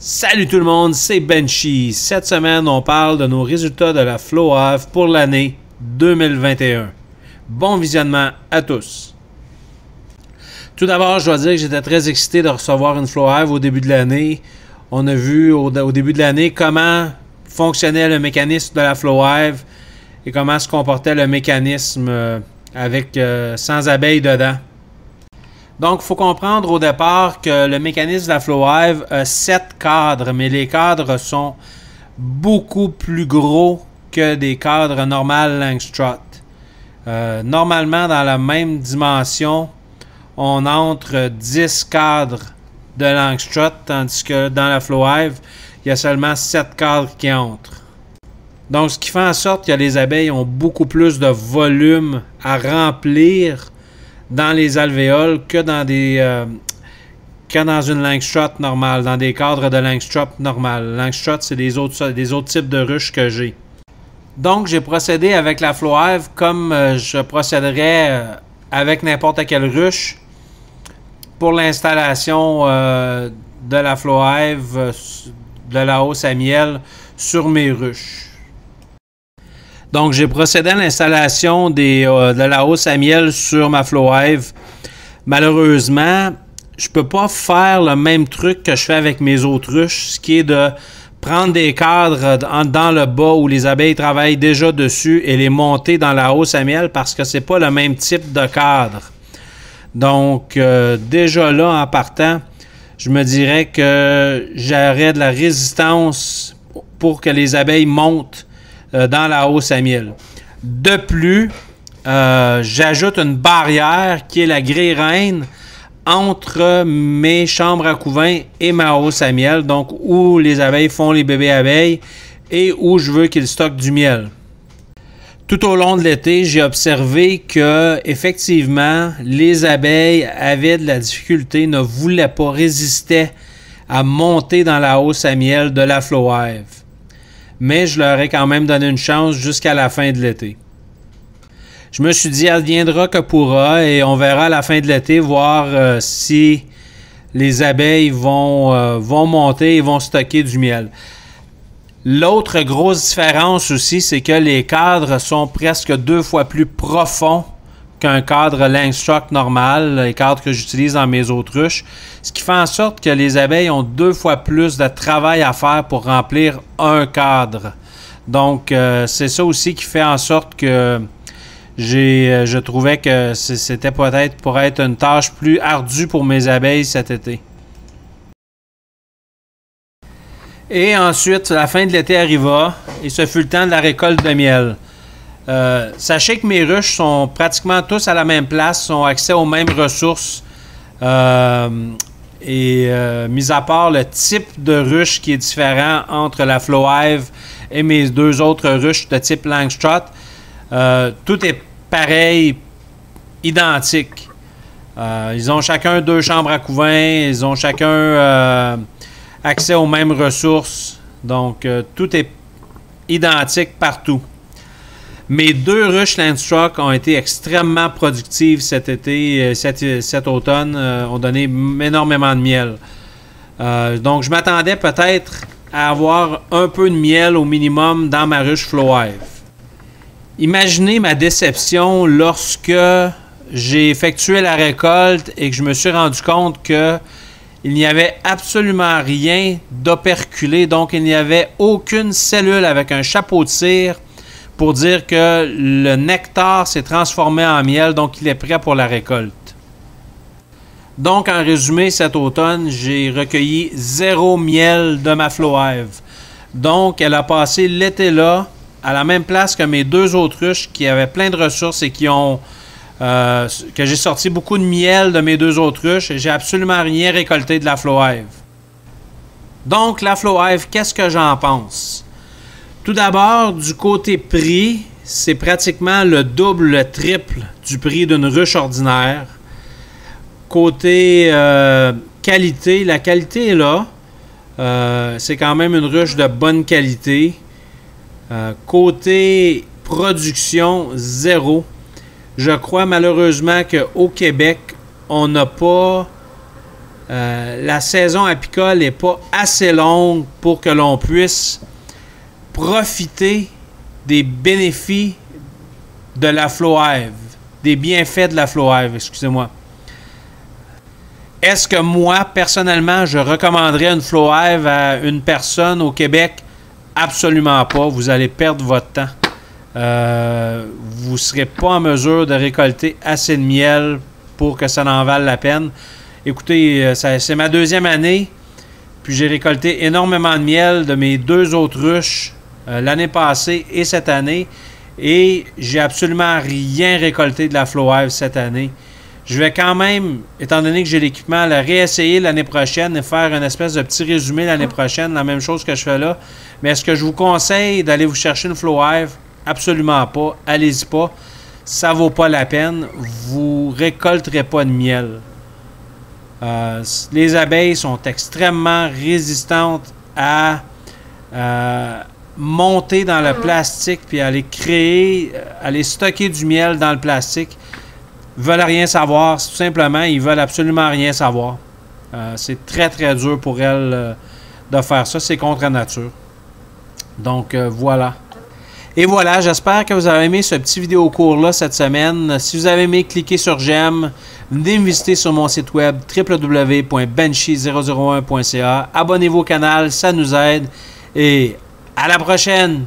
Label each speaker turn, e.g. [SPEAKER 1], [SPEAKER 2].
[SPEAKER 1] Salut tout le monde, c'est Benchy. Cette semaine, on parle de nos résultats de la FlowHive pour l'année 2021. Bon visionnement à tous. Tout d'abord, je dois dire que j'étais très excité de recevoir une FlowHive au début de l'année. On a vu au début de l'année comment fonctionnait le mécanisme de la FlowHive et comment se comportait le mécanisme sans abeilles dedans. Donc, il faut comprendre au départ que le mécanisme de la FlowHive a 7 cadres, mais les cadres sont beaucoup plus gros que des cadres normales Langstroth. Normalement, dans la même dimension, on entre 10 cadres de Langstroth, tandis que dans la FlowHive, il y a seulement 7 cadres qui entrent. Donc, ce qui fait en sorte que les abeilles ont beaucoup plus de volume à remplir dans les alvéoles que dans une Langstroth normale, dans des cadres de Langstroth normale. Langstroth, c'est des autres types de ruches que j'ai. Donc, j'ai procédé avec la FlowHive comme je procéderais avec n'importe quelle ruche pour l'installation de la FlowHive de la hausse à miel sur mes ruches. Donc, j'ai procédé à l'installation de la hausse à miel sur ma FlowHive. Malheureusement, je ne peux pas faire le même truc que je fais avec mes autres ruches, ce qui est de prendre des cadres dans le bas où les abeilles travaillent déjà dessus et les monter dans la hausse à miel parce que ce n'est pas le même type de cadre. Donc, déjà là, en partant, je me dirais que j'aurais de la résistance pour que les abeilles montent dans la hausse à miel. De plus, j'ajoute une barrière qui est la grille reine entre mes chambres à couvain et ma hausse à miel, donc où les abeilles font les bébés abeilles et où je veux qu'ils stockent du miel. Tout au long de l'été, j'ai observé que effectivement, les abeilles avaient de la difficulté, ne voulaient pas, résister à monter dans la hausse à miel de la FlowHive. Mais je leur ai quand même donné une chance jusqu'à la fin de l'été. Je me suis dit, adviendra que pourra, et on verra à la fin de l'été, voir si les abeilles vont monter et vont stocker du miel. L'autre grosse différence aussi, c'est que les cadres sont presque 2 fois plus profonds qu'un cadre Langstroth normal, les cadres que j'utilise dans mes autruches, ce qui fait en sorte que les abeilles ont 2 fois plus de travail à faire pour remplir un cadre. Donc, c'est ça aussi qui fait en sorte que je trouvais que c'était peut-être pour être une tâche plus ardue pour mes abeilles cet été. Et ensuite, la fin de l'été arriva et ce fut le temps de la récolte de miel. Sachez que mes ruches sont pratiquement tous à la même place, ont accès aux mêmes ressources. Mis à part le type de ruche qui est différent entre la FlowHive et mes 2 autres ruches de type Langstroth, tout est pareil, identique. Ils ont chacun 2 chambres à couvain, ils ont chacun accès aux mêmes ressources. Donc, tout est identique partout. Mes 2 ruches Langstroth ont été extrêmement productives cet été, cet automne, ont donné énormément de miel. Donc, je m'attendais peut-être à avoir un peu de miel au minimum dans ma ruche FlowHive. Imaginez ma déception lorsque j'ai effectué la récolte et que je me suis rendu compte que il n'y avait absolument rien d'operculé, donc il n'y avait aucune cellule avec un chapeau de cire pour dire que le nectar s'est transformé en miel, donc il est prêt pour la récolte. Donc, en résumé, cet automne, j'ai recueilli 0 miel de ma FlowHive. Donc, elle a passé l'été là, à la même place que mes 2 autruches qui avaient plein de ressources et qui ont que j'ai sorti beaucoup de miel de mes 2 autruches et j'ai absolument rien récolté de la FlowHive. Donc, la FlowHive, qu'est-ce que j'en pense? Tout d'abord, du côté prix, c'est pratiquement le double, le triple du prix d'une ruche ordinaire. Côté qualité, la qualité est là. C'est quand même une ruche de bonne qualité. Côté production, 0. Je crois malheureusement qu'au Québec, on n'a pas la saison apicole n'est pas assez longue pour que l'on puisse profiter des bénéfices de la Flohive, des bienfaits de la Flohive, excusez-moi. Est-ce que moi, personnellement, je recommanderais une Flohive à une personne au Québec? Absolument pas. Vous allez perdre votre temps. Vous ne serez pas en mesure de récolter assez de miel pour que ça en vale la peine. Écoutez, c'est ma 2e année, puis j'ai récolté énormément de miel de mes 2 autres ruches l'année passée et cette année, et j'ai absolument rien récolté de la Flohive cette année. Je vais quand même, étant donné que j'ai l'équipement, la réessayer l'année prochaine et faire une espèce de petit résumé l'année prochaine, la même chose que je fais là. Mais est-ce que je vous conseille d'aller vous chercher une Flohive? Absolument pas. Allez-y pas. Ça vaut pas la peine. Vous récolterez pas de miel. Les abeilles sont extrêmement résistantes à monter dans le plastique puis à aller créer, aller stocker du miel dans le plastique. Ils veulent rien savoir. Tout simplement, ils veulent absolument rien savoir. C'est très très dur pour elles de faire ça. C'est contre nature. Donc voilà. Et voilà, j'espère que vous avez aimé ce petit vidéo court-là cette semaine. Si vous avez aimé, cliquez sur j'aime. Venez me visiter sur mon site web www.benchy001.ca. Abonnez-vous au canal, ça nous aide. Et à la prochaine!